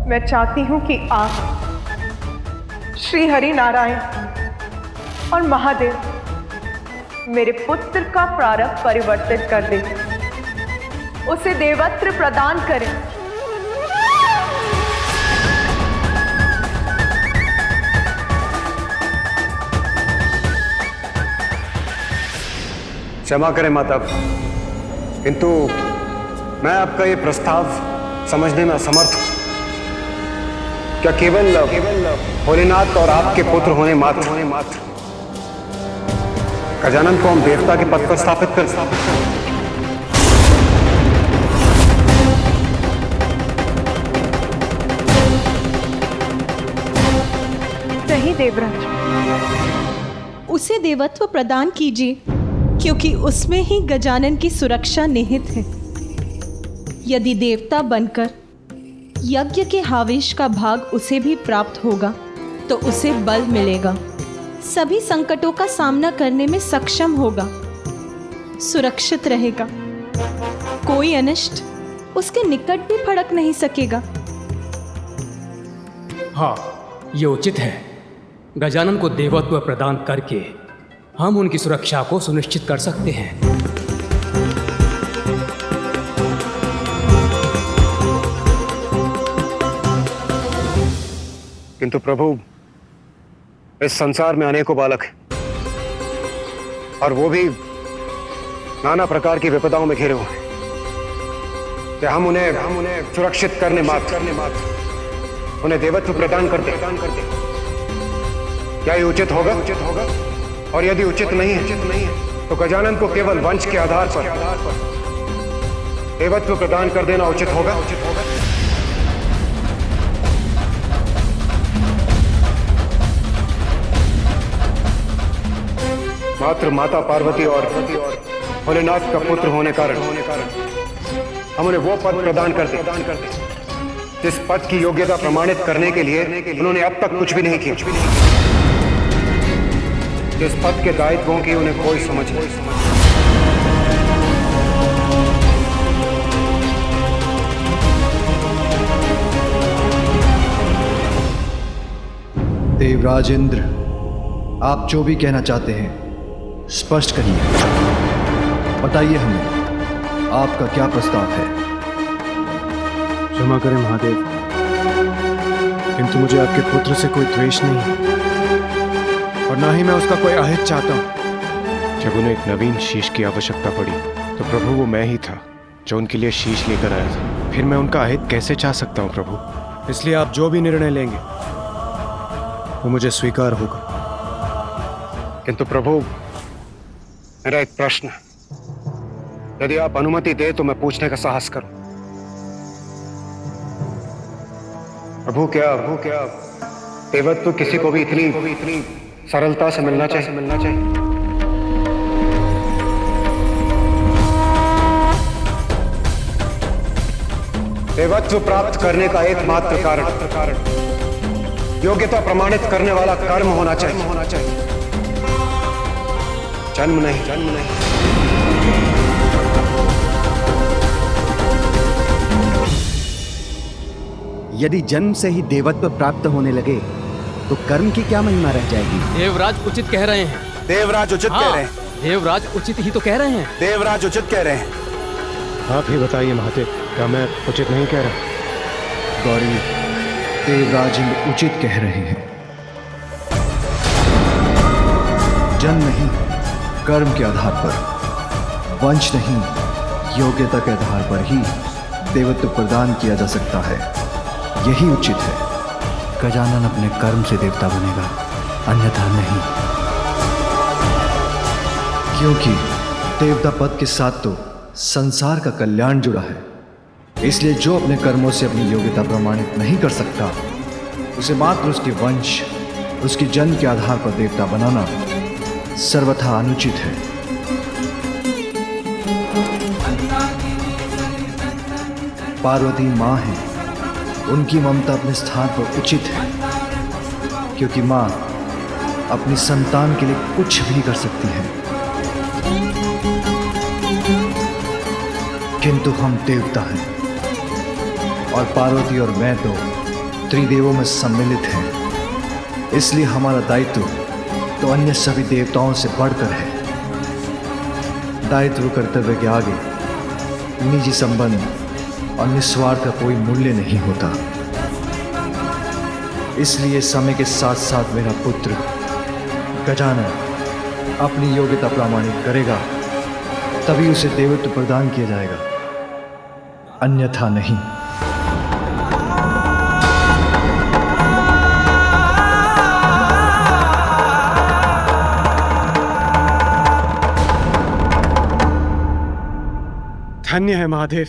मैं चाहती हूं कि आप श्री हरि नारायण और महादेव मेरे पुत्र का प्रारब्ध परिवर्तित कर दें, उसे देवत्व प्रदान करें। क्षमा करें माता, किंतु मैं आपका ये प्रस्ताव समझने में असमर्थ हूं। क्या केवल भोलेनाथ और आपके पुत्र होने मात्र गजानन को हम देवता के पद पर स्थापित कर नहीं देवराज, उसे देवत्व प्रदान कीजिए, क्योंकि उसमें ही गजानन की सुरक्षा निहित है। यदि देवता बनकर यज्ञ के हावेश का भाग उसे भी प्राप्त होगा तो उसे बल मिलेगा, सभी संकटों का सामना करने में सक्षम होगा, सुरक्षित रहेगा, कोई अनिष्ट उसके निकट भी फड़क नहीं सकेगा। हाँ, ये उचित है। गजानन को देवत्व प्रदान करके हम उनकी सुरक्षा को सुनिश्चित कर सकते हैं। किंतु प्रभु, इस संसार में अनेकों बालक हैं और वो भी नाना प्रकार की विपदाओं में घिरे हुए हैं। क्या हम उन्हें सुरक्षित करने मात्र उन्हें देवत्व प्रदान करते क्या ये उचित होगा? और यदि उचित नहीं है तो गजानन को केवल वंश के आधार पर देवत्व प्रदान कर देना उचित होगा। मात्र माता पार्वती और भोलेनाथ का पुत्र होने कारण हम उन्हें वो पद प्रदान करते जिस पद की योग्यता प्रमाणित करने के लिए उन्होंने अब तक कुछ भी नहीं किया, जिस पद के दायित्वों की उन्हें कोई समझ नहीं। देवराज इंद्र, आप जो भी कहना चाहते हैं स्पष्ट करिए, बताइए हमें आपका क्या प्रस्ताव है। क्षमा करें महादेव, किंतु मुझे आपके पुत्र से कोई द्वेष नहीं है और ना ही मैं उसका कोई अहित चाहता हूं। जब उन्हें एक नवीन शीश की आवश्यकता पड़ी तो प्रभु वो मैं ही था जो उनके लिए शीश लेकर आया था। फिर मैं उनका अहित कैसे चाह सकता हूं प्रभु? इसलिए आप जो भी निर्णय लेंगे वो मुझे स्वीकार होगा। किंतु प्रभु, मेरा एक प्रश्न है, यदि आप अनुमति दे तो मैं पूछने का साहस करूं। प्रभु, क्या देवत्व किसी को भी इतनी सरलता से मिलना चाहिए? देवत्व प्राप्त करने का एकमात्र कारण योग्यता प्रमाणित करने वाला कर्म होना चाहिए, जन्म नहीं। यदि जन्म से ही देवत्व प्राप्त होने लगे तो कर्म की क्या महिमा रह जाएगी? देवराज उचित कह रहे हैं। देवराज उचित कह रहे हैं। देवराज उचित ही तो कह रहे हैं। देवराज उचित कह रहे हैं। आप ही बताइए महादेव, क्या मैं उचित नहीं कह रहा? गौरी, देवराज इंद्र उचित कह रहे हैं। जन्म नहीं, कर्म के आधार पर, वंश नहीं, योग्यता के आधार पर ही देवत्व प्रदान किया जा सकता है। यही उचित है। गजानन अपने कर्म से देवता बनेगा, अन्यथा नहीं। क्योंकि देवता पद के साथ तो संसार का कल्याण जुड़ा है, इसलिए जो अपने कर्मों से अपनी योग्यता प्रमाणित नहीं कर सकता उसे मात्र उसके वंश, उसकी जन्म के आधार पर देवता बनाना सर्वथा अनुचित है। पार्वती माँ है, उनकी ममता अपने स्थान पर उचित है, क्योंकि माँ अपनी संतान के लिए कुछ भी कर सकती है। किंतु हम देवता हैं और पार्वती और मैं तो त्रिदेवों में सम्मिलित हैं, इसलिए हमारा दायित्व तो अन्य सभी देवताओं से बढ़कर है। दायित्व कर्तव्य के आगे निजी संबंध और निस्वार्थ का कोई मूल्य नहीं होता। इसलिए समय के साथ साथ मेरा पुत्र गजानन अपनी योग्यता प्रमाणित करेगा, तभी उसे देवत्व प्रदान किया जाएगा, अन्यथा नहीं। धन्य है महादेव,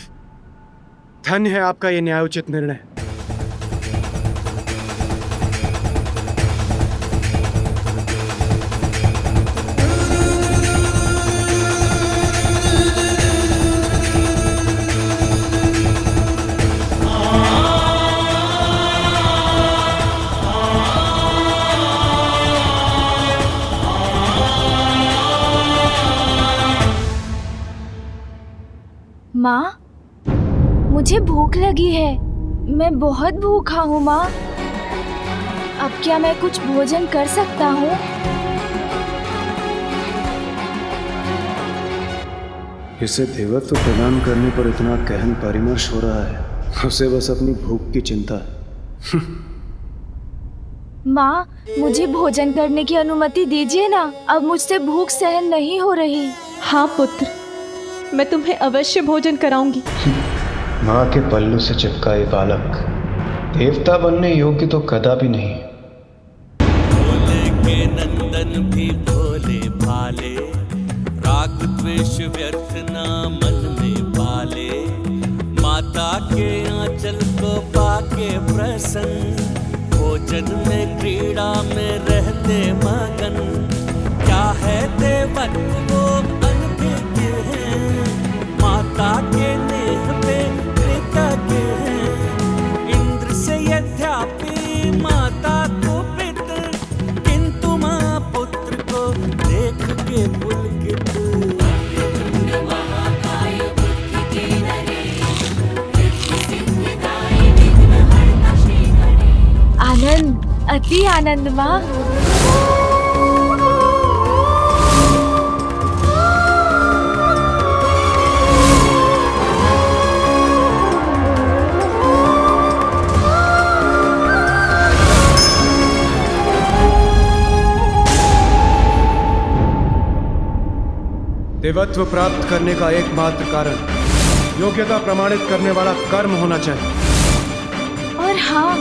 धन्य है आपका ये न्यायोचित निर्णय। माँ, मुझे भूख लगी है। मैं बहुत भूखा हूँ माँ। अब क्या मैं कुछ भोजन कर सकता हूँ? इसे देवत्व प्रदान करने पर इतना गहन परामर्श हो रहा है, उसे बस अपनी भूख की चिंता है। माँ, मुझे भोजन करने की अनुमति दीजिए ना। अब मुझसे भूख सहन नहीं हो रही। हाँ पुत्र, मैं तुम्हें अवश्य भोजन कराऊंगी। माँ के पल्लू से चिपकाए बालक देवता बनने योग्य तो कदापि नहीं। भोले के नंदन भी भोले भाले, राग द्वेष व्यर्थ ना मन में पाले। माता के आंचल को पाके प्रसन्न, भोजन में क्रीड़ा में रहते मगन। क्या है देवत्व वो अनभिज्ञ है, माता के नेह पे कृतज्ञ है। इंद्र से यद्यपि माता को पितर, किंतु माँ पुत्र को देख के पुलकित। आनंद, अति आनंद माँ। देवत्व प्राप्त करने का एकमात्र कारण योग्यता प्रमाणित करने वाला कर्म होना चाहिए। और हाँ,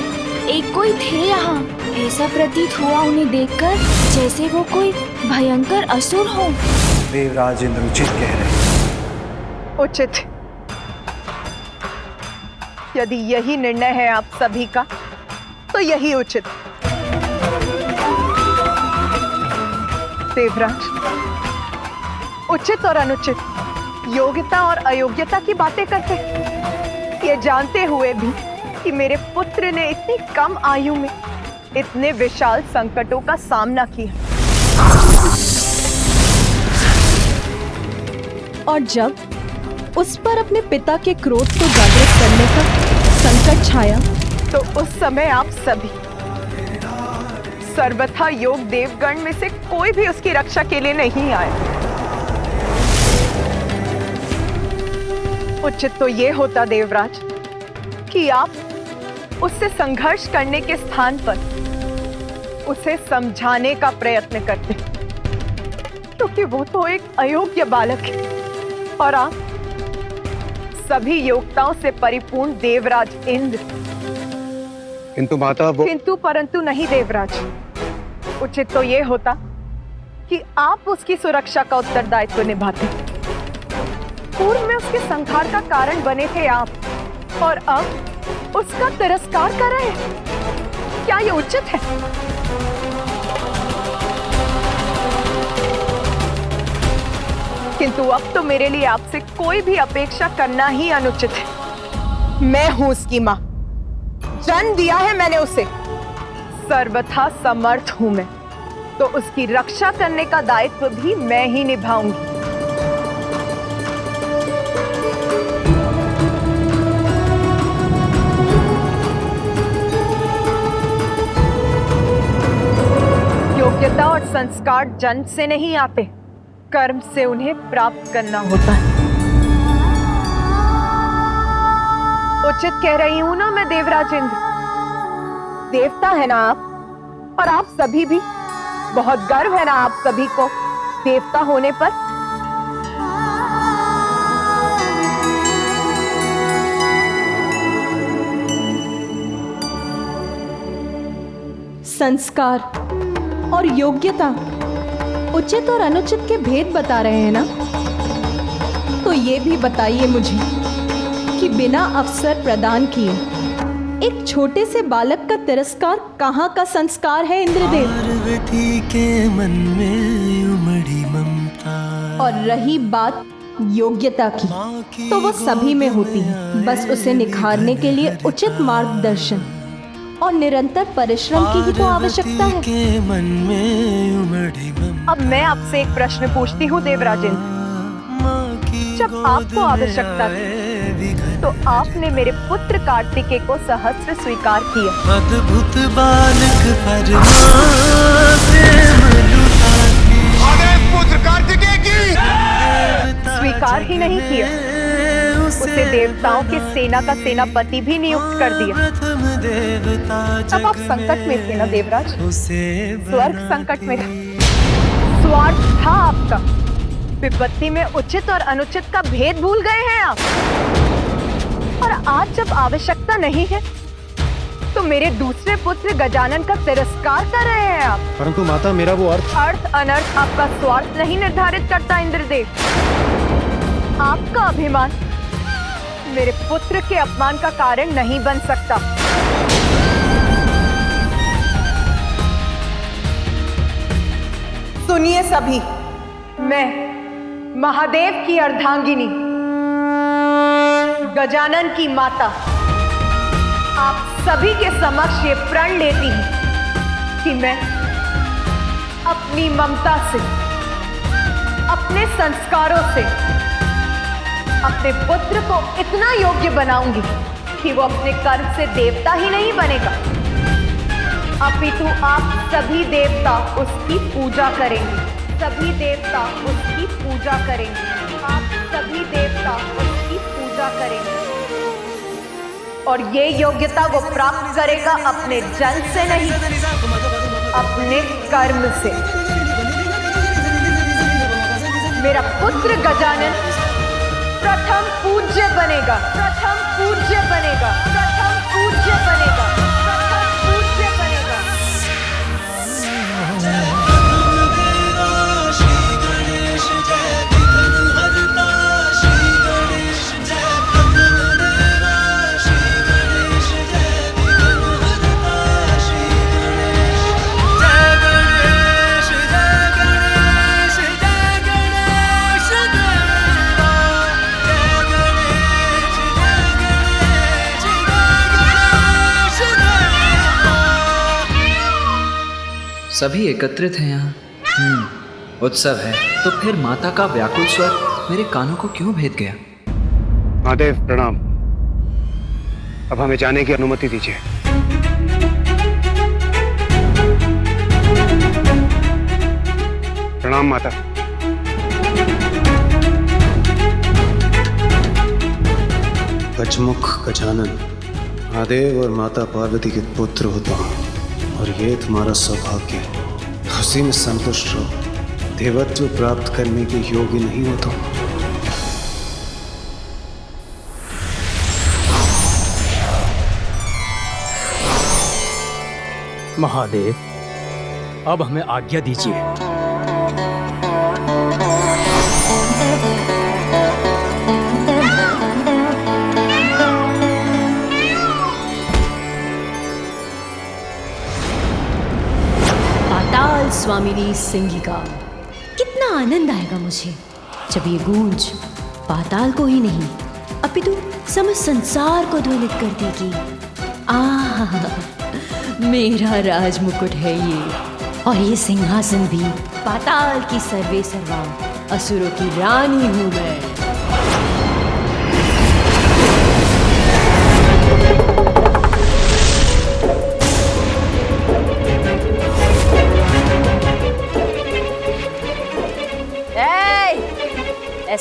एक कोई थे यहाँ। ऐसा प्रतीत हुआ उन्हें देखकर जैसे वो कोई भयंकर असुर हो। देवराज इंद्र उचित कह रहे हैं। उचित। यदि यही निर्णय है आप सभी का, तो यही उचित। देवराज, उचित और अनुचित, योग्यता और अयोग्यता की बातें करते, ये जानते हुए भी कि मेरे पुत्र ने इतनी कम आयु में इतने विशाल संकटों का सामना किया। और जब उस पर अपने पिता के क्रोध को जागृत करने का संकट छाया, तो उस समय आप सभी सर्वथा योग देवगण में से कोई भी उसकी रक्षा के लिए नहीं आया। उचित तो ये होता देवराज कि आप उससे संघर्ष करने के स्थान पर उसे समझाने का प्रयत्न करते, क्योंकि वो तो एक अयोग्य बालक है और आप सभी योग्यताओं से परिपूर्ण देवराज इंद्र। किंतु माता वो किंतु परंतु नहीं देवराज। उचित तो ये होता कि आप उसकी सुरक्षा का उत्तरदायित्व निभाते। पूर्व में उसके संहार का कारण बने थे आप, और अब उसका तिरस्कार कर रहे हैं। क्या ये उचित है? किंतु अब तो मेरे लिए आपसे कोई भी अपेक्षा करना ही अनुचित है। मैं हूं उसकी मां, जन्म दिया है मैंने उसे, सर्वथा समर्थ हूं मैं, तो उसकी रक्षा करने का दायित्व भी मैं ही निभाऊंगी। संस्कार जन्म से नहीं आते, कर्म से उन्हें प्राप्त करना होता है। उचित कह रही हूं ना मैं देवराज इंद्र? देवता है ना आप, और आप सभी भी। बहुत गर्व है ना आप सभी को देवता होने पर। संस्कार और योग्यता उचित और अनुचित के भेद बता रहे हैं ना? तो ये भी बताइए मुझे कि बिना अवसर प्रदान किए एक छोटे से बालक का तिरस्कार कहाँ का संस्कार है इंद्रदेव? पार्वती के मन में उमड़ी ममता। और रही बात योग्यता की, तो वो सभी में होती है। बस उसे निखारने के लिए उचित मार्गदर्शन और निरंतर परिश्रम की ही तो आवश्यकता है। के मन में उमड़ी ममता। अब मैं आपसे एक प्रश्न पूछती हूँ देवराजेंद्र, जब आपको आवश्यकता थी तो आपने मेरे पुत्र कार्तिकेय को सहस्त्र स्वीकार किया। अद्भुत बालक पुत्र कार्तिकेय की स्वीकार ही नहीं किया, उसे देवताओं की सेना का सेनापति भी नियुक्त कर दिया। तब आप संकट में थे ना देवराज? स्वर्ग संकट में था, स्वार्थ था आपका। विपत्ति में उचित और अनुचित का भेद भूल गए हैं आप। और आज जब आवश्यकता नहीं है तो मेरे दूसरे पुत्र गजानन का तिरस्कार कर रहे हैं आप। परंतु माता, मेरा वो अर्थ अनर्थ आपका स्वार्थ नहीं निर्धारित करता इंद्रदेव। आपका अभिमान मेरे पुत्र के अपमान का कारण नहीं बन सकता। सुनिए सभी, मैं महादेव की अर्धांगिनी गजानन की माता आप सभी के समक्ष ये प्रण लेती हूं कि मैं अपनी ममता से, अपने संस्कारों से अपने पुत्र को इतना योग्य बनाऊंगी कि वो अपने कर्म से देवता ही नहीं बनेगा, अपितु आप सभी देवता उसकी पूजा करेंगे। सभी देवता उसकी पूजा करेंगे। आप सभी देवता उसकी पूजा करेंगे। और ये योग्यता वो प्राप्त करेगा अपने जन्म से नहीं, अपने कर्म से। मेरा पुत्र गजानन प्रथम पूज्य बनेगा, प्रथम पूज्य बनेगा, प्रथम पूज्य बनेगा, प्रथम पूज्य बनेगा। सभी एकत्रित हैं यहाँ। उत्सव है, तो फिर माता का व्याकुल स्वर मेरे कानों को क्यों भेद गया? महादेव प्रणाम। अब हमें जाने की अनुमति दीजिए। प्रणाम माता। गजमुख गजानन, महादेव और माता पार्वती के पुत्र होता हूँ, और ये तुम्हारा सौभाग्य है। उसी में संतुष्ट रहो। देवत्व प्राप्त करने के योग्य नहीं होता। महादेव, अब हमें आज्ञा दीजिए। पाताल स्वामिनी सिंगिका। कितना आनंद आएगा मुझे जब ये गूंज पाताल को ही नहीं अपितु समस्त संसार को ध्वनित कर देगी। आह, मेरा राज मुकुट है ये, और ये सिंहासन भी। पाताल की सर्वे सर्वा, असुरों की रानी हूं मैं।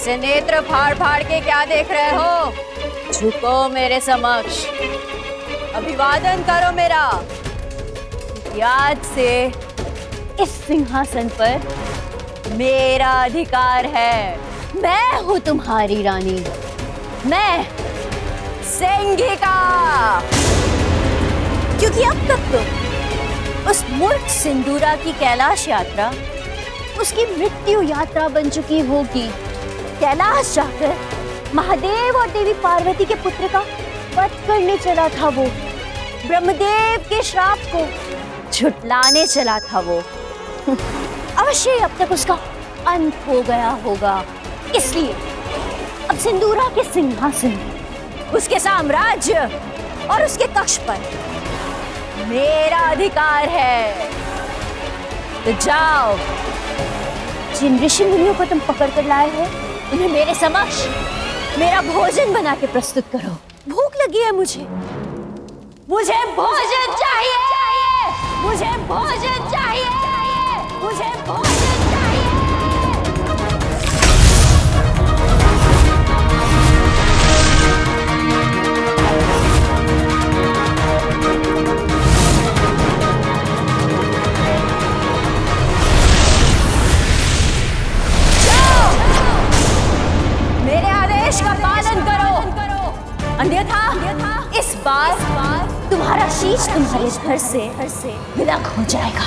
ऐसे नेत्र फाड़ फाड़ के क्या देख रहे हो? झुको मेरे समक्ष, अभिवादन करो मेरा। आज से इस सिंहासन पर मेरा अधिकार है। मैं हूं तुम्हारी रानी, मैं सिंगिका। क्योंकि अब तक तो उस मूर्ख सिंदूरा की कैलाश यात्रा उसकी मृत्यु यात्रा बन चुकी होगी। कैलाश जाकर महादेव और देवी पार्वती के पुत्र का वध करने चला था वो, ब्रह्मदेव के श्राप को झुटलाने चला था वो। अवश्य अब तक उसका अंत हो गया होगा। इसलिए अब सिंदूरा के सिंहासन, उसके साम्राज्य और उसके कक्ष पर मेरा अधिकार है। तो जाओ, जिन ऋषि मुनियों को तुम पकड़ कर लाए हो उन्हें मेरे समक्ष मेरा भोजन बना के प्रस्तुत करो। भूख लगी है मुझे, मुझे भोजन चाहिए, मुझे भोजन चाहिए, मुझे भोजन चाहिए। मेरे आदेश का पालन करो, अन्यथा इस बार तुम्हारा शीश तुम्हारे घर से विलग हो जाएगा।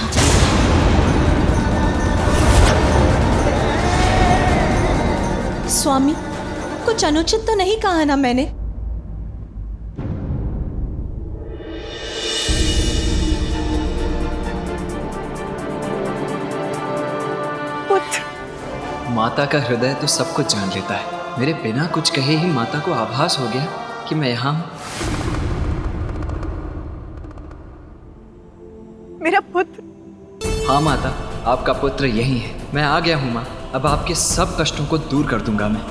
स्वामी, कुछ अनुचित तो नहीं कहा ना मैंने? माता का हृदय तो सब कुछ जान लेता है। मेरे बिना कुछ कहे ही माता को आभास हो गया कि मैं यहाँ हूँ। मेरा पुत्र। हाँ माता, आपका पुत्र यही है। मैं आ गया हूँ माँ। अब आपके सब कष्टों को दूर कर दूंगा मैं।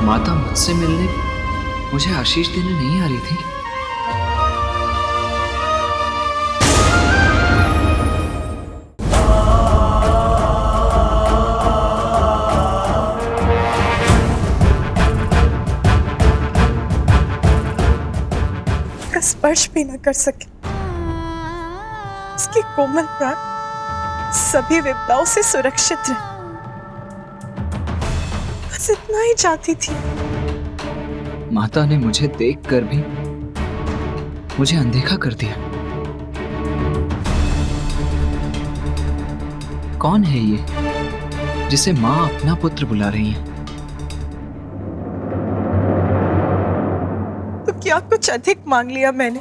माता मुझसे मिलने मुझे आशीष देने नहीं आ रही थी। स्पर्श भी न कर सके, उसकी कोमल प्राण सभी विपदाओं से सुरक्षित रहे, बस इतना ही चाहती थी। माता ने मुझे देखकर भी मुझे अनदेखा कर दिया। कौन है ये जिसे माँ अपना पुत्र बुला रही है? तो क्या कुछ अधिक मांग लिया मैंने,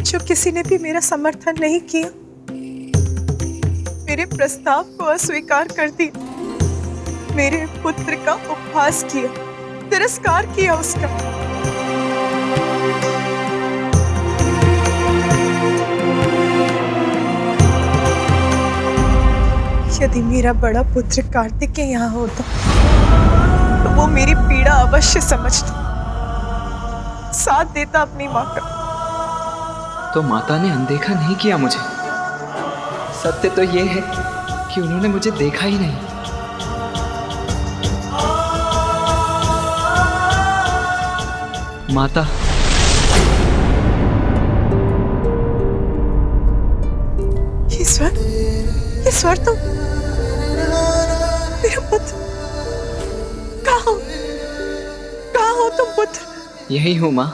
जो किसी ने भी मेरा समर्थन नहीं किया? मेरे प्रस्ताव को अस्वीकार कर दिया, मेरे पुत्र का उपहास किया, तिरस्कार किया उसका। यदि मेरा बड़ा पुत्र कार्तिकेय यहाँ होता तो वो मेरी पीड़ा अवश्य समझता, साथ देता अपनी माँ का। तो माता ने अनदेखा नहीं किया मुझे। सत्य तो ये है कि उन्होंने मुझे देखा ही नहीं। माता, ये स्वर तो मेरा पुत्र। कहाँ हो तुम पुत्र? यही हूँ माँ।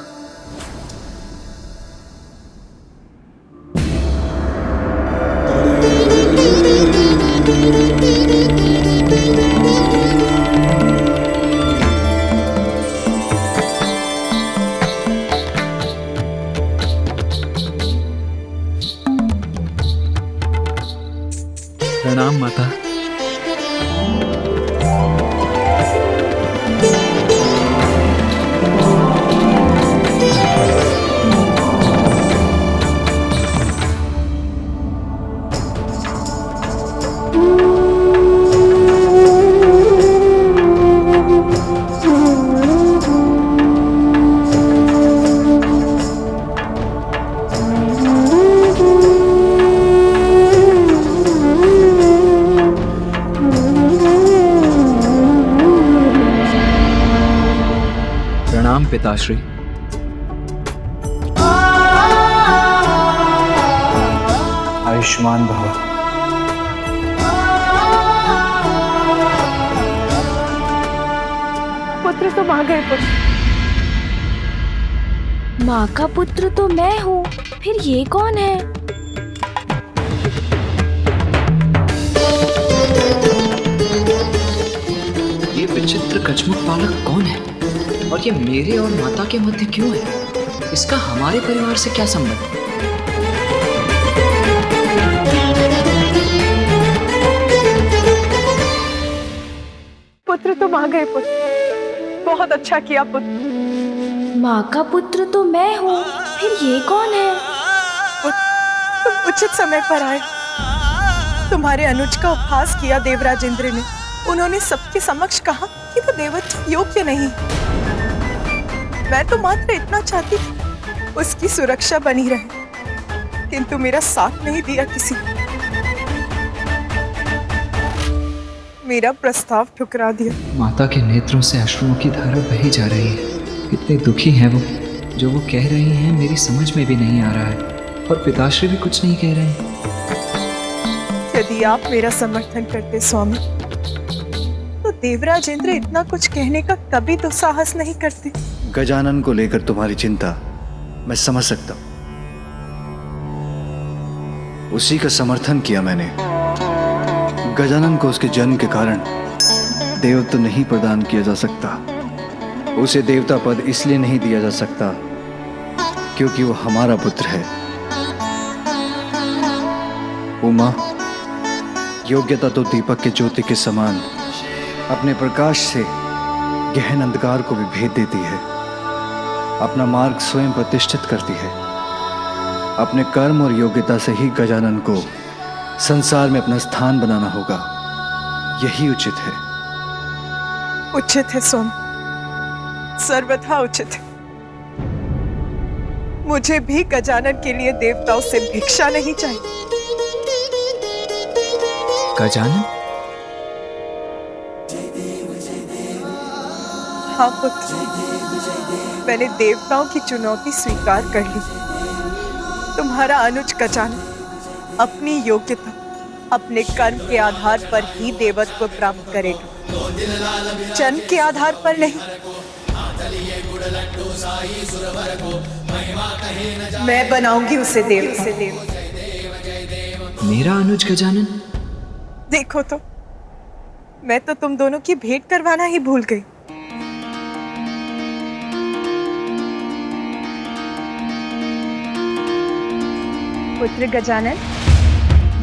प्रणाम पिताश्री। आयुष्मान भव। पुत्र तो मां गए पुत्र। माँ का पुत्र तो मैं हूँ, फिर ये कौन है? ये विचित्र कछमुख बालक कौन है और ये मेरे और माता के मध्य क्यों है? इसका हमारे परिवार से क्या संबंध है? पुत्र तो मां गए पुत्र। बहुत अच्छा किया पुत्र। माँ का पुत्र तो मैं हूँ, फिर ये कौन है? तुम उचित समय पर आए। तुम्हारे अनुज का उपहास किया देवराज इंद्र ने। उन्होंने सबके समक्ष कहा कि वो देवत्व योग्य नहीं। मैं तो मात्र इतना चाहती थी उसकी सुरक्षा बनी रहे, किंतु मेरा साथ नहीं दिया किसी। मेरा प्रस्ताव ठुकरा दिया। माता के नेत्रों से अश्रुओं की धारा बही जा रही है। कितने दुखी हैं वो। जो वो कह रही हैं मेरी समझ में भी नहीं आ रहा है, और पिताश्री भी कुछ नहीं कह रहे हैं। यदि आप मेरा समर्थन करते स्वामी, तो देवराज इंद्र इतना कुछ कहने का कभी तो साहस नहीं करते। गजानन को लेकर तुम्हारी चिंता मैं समझ सकता हूं। उसी का समर्थन किया मैंने। गजानन को उसके जन्म के कारण देवत्व नहीं प्रदान किया जा सकता। उसे देवता पद इसलिए नहीं दिया जा सकता क्योंकि वो हमारा पुत्र है। उमा, योग्यता तो दीपक के ज्योति के समान अपने प्रकाश से गहन अंधकार को भी भेद देती है। अपना मार्ग स्वयं प्रतिष्ठित करती है। अपने कर्म और योग्यता से ही गजानन को संसार में अपना स्थान बनाना होगा। यही उचित है। उचित है सोम, सर्वथा उचित है। मुझे भी गजानन के लिए देवताओं से भिक्षा नहीं चाहिए। गजानन? हाँ पुत्र, मैंने देवताओं की चुनौती स्वीकार कर ली। तुम्हारा अनुज गजानन अपनी योग्यता, अपने कर्म के आधार पर ही देवत्व प्राप्त करेगा, जन्म के आधार पर नहीं। मैं बनाऊंगी उसे देव। मेरा अनुज गजानन? देखो तो, मैं तो तुम दोनों की भेंट करवाना ही भूल गई। पुत्र गजानन,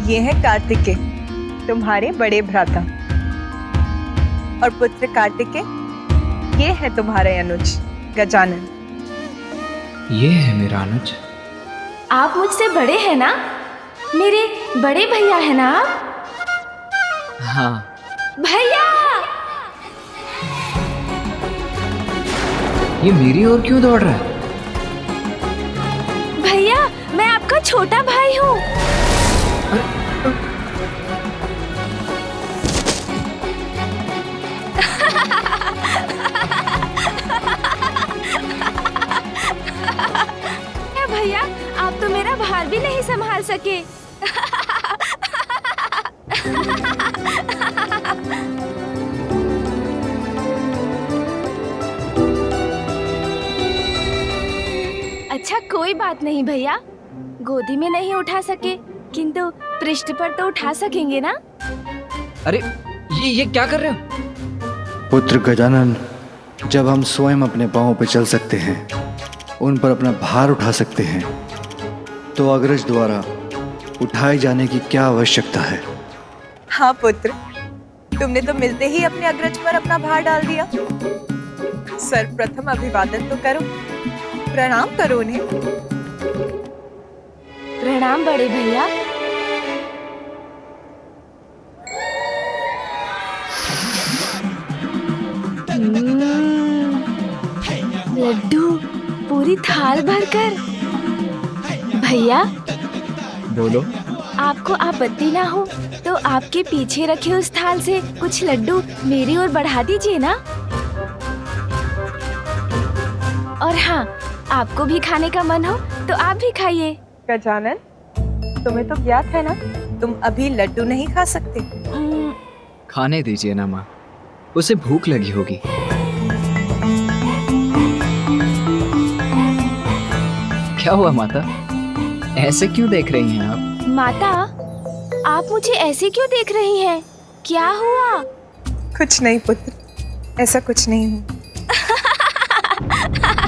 ये है कार्तिकेय, तुम्हारे बड़े भ्राता। और पुत्र कार्तिकेय, ये है तुम्हारे अनुज गजानन। ये है मेरा अनुज। आप मुझसे बड़े हैं ना? मेरे बड़े भैया है ना आप? हाँ। भैया! ये मेरी ओर क्यों दौड़ रहा है? भैया, मैं आपका छोटा भाई हूँ। भैया, आप तो मेरा भार भी नहीं संभाल सके। अच्छा, कोई बात नहीं भैया, गोदी में नहीं उठा सके, किंतु पृष्ठ पर तो उठा सकेंगे ना? अरे ये क्या कर रहे हो? पुत्र गजानन, जब हम स्वयं अपने पांवों पर चल सकते हैं, उन पर अपना भार उठा सकते हैं, तो अग्रज द्वारा उठाए जाने की क्या आवश्यकता है? हाँ पुत्र, तुमने तो मिलते ही अपने अग्रज पर अपना भार डाल दिया। सर्वप्रथम अभिवादन तो करो, प्रणाम करो उन्हें। प्रणाम बड़े भैया। लड्डू पूरी थाल भरकर। भैया, बोलो। आपको आपत्ति ना हो तो आपके पीछे रखे उस थाल से कुछ लड्डू मेरी ओर बढ़ा दीजिए ना। और हाँ, आपको भी खाने का मन हो तो आप भी खाइए। गजानन, तुम्हें तो ज्ञात है ना, तुम अभी लड्डू नहीं खा सकते। खाने दीजिए ना माँ, उसे भूख लगी होगी। क्या हुआ माता, ऐसे क्यों देख रही हैं आप? माता, आप मुझे ऐसे क्यों देख रही हैं? क्या हुआ? कुछ नहीं पुत्र, ऐसा कुछ नहीं हुआ।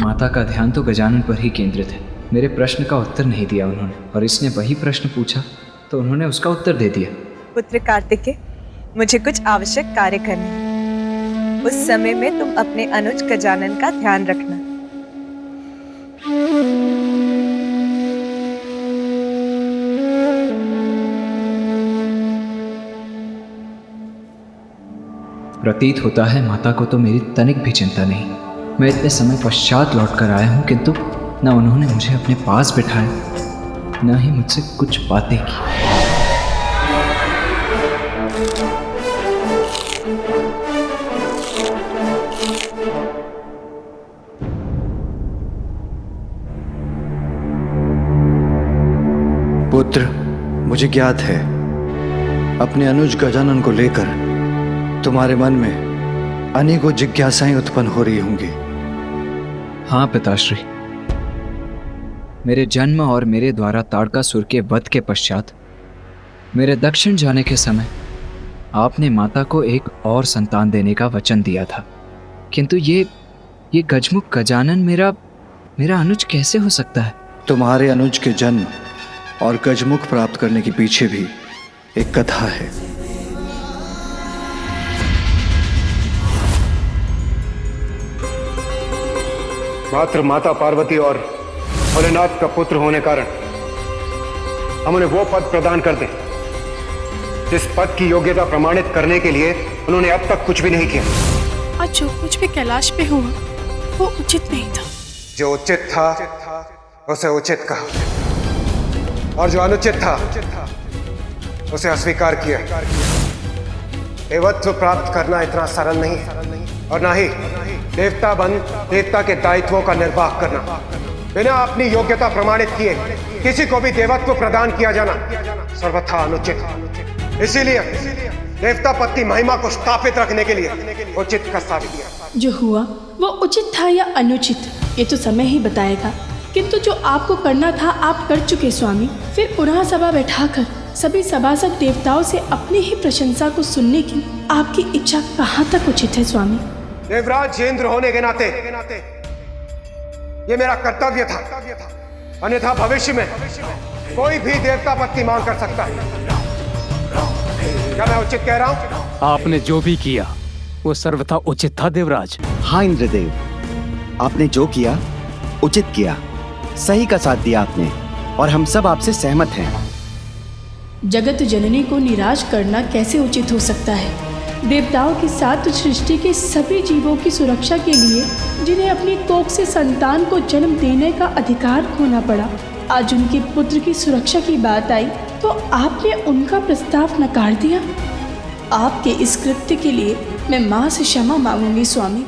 माता का ध्यान तो गजानन पर ही केंद्रित है। मेरे प्रश्न का उत्तर नहीं दिया उन्होंने, और इसने वही प्रश्न पूछा तो उन्होंने उसका उत्तर दे दिया। पुत्र कार्तिकेय, मुझे कुछ आवश्यक कार्य करने हैं। उस समय में तुम अपने अनुज गजानन का ध्यान रखना। प्रतीत होता है माता को तो मेरी तनिक भी चिंता नहीं। मैं इतने समय पश्चात लौट कर आया हूँ, किंतु न उन्होंने मुझे अपने पास बिठाया, न ही मुझसे कुछ बातें की। पुत्र, मुझे ज्ञात है अपने अनुज गजानन को लेकर तुम्हारे मन में अनेकों जिज्ञासाएं उत्पन्न हो रही होंगी। हाँ पिताश्री, मेरे जन्म और मेरे द्वारा ताड़कासुर के वध के पश्चात मेरे दक्षिण जाने के समय आपने माता को एक और संतान देने का वचन दिया था, किंतु ये गजमुख गजानन मेरा अनुज कैसे हो सकता है? तुम्हारे अनुज के जन्म और गजमुख प्राप्त करने के पीछे भी एक कथा है। मात्र माता पार्वती और भोलेनाथ का पुत्र होने कारण हम उन्हें वो पद प्रदान कर दें जिस पद की योग्यता प्रमाणित करने के लिए उन्होंने अब तक कुछ भी नहीं किया। और जो कुछ भी कैलाश पे हुआ वो उचित नहीं था। जो उचित था उसे उचित कहा, और जो अनुचित था उसे अस्वीकार किया। देवत्व प्राप्त करना इतना सरल नहीं है, और ना ही देवता बन देवता के दायित्वों का निर्वाह करना। बिना अपनी योग्यता प्रमाणित किए किसी को भी देवत्व प्रदान किया जाना सर्वथा अनुचित। इसीलिए देवता पद की महिमा को स्थापित रखने के लिए उचित का साबित किया। जो हुआ वो उचित था या अनुचित ये तो समय ही बताएगा, किंतु जो आपको करना था आप कर चुके स्वामी। फिर पुनः सभा बैठाकर सभी सभासद देवताओं से अपनी ही प्रशंसा को सुनने की आपकी इच्छा कहाँ तक उचित है स्वामी? देवराज इंद्र होने के नाते ये मेरा कर्तव्य था, अन्यथा भविष्य में कोई भी देवता पद की मांग कर सकता है। क्या मैं उचित कह रहा हूँ? आपने जो भी किया वो सर्वथा उचित था देवराज। हाँ इंद्रदेव, आपने जो किया उचित किया, सही का साथ दिया आपने, और हम सब आपसे सहमत हैं। जगत जननी को निराश करना कैसे उचित हो सकता है? देवताओं के साथ सृष्टि के सभी जीवों की सुरक्षा के लिए जिन्हें अपनी कोख से संतान को जन्म देने का अधिकार खोना पड़ा, आज उनके पुत्र की सुरक्षा की बात आई तो आपने उनका प्रस्ताव नकार दिया। आपके इस कृत्य के लिए मैं माँ से क्षमा मांगूंगी स्वामी।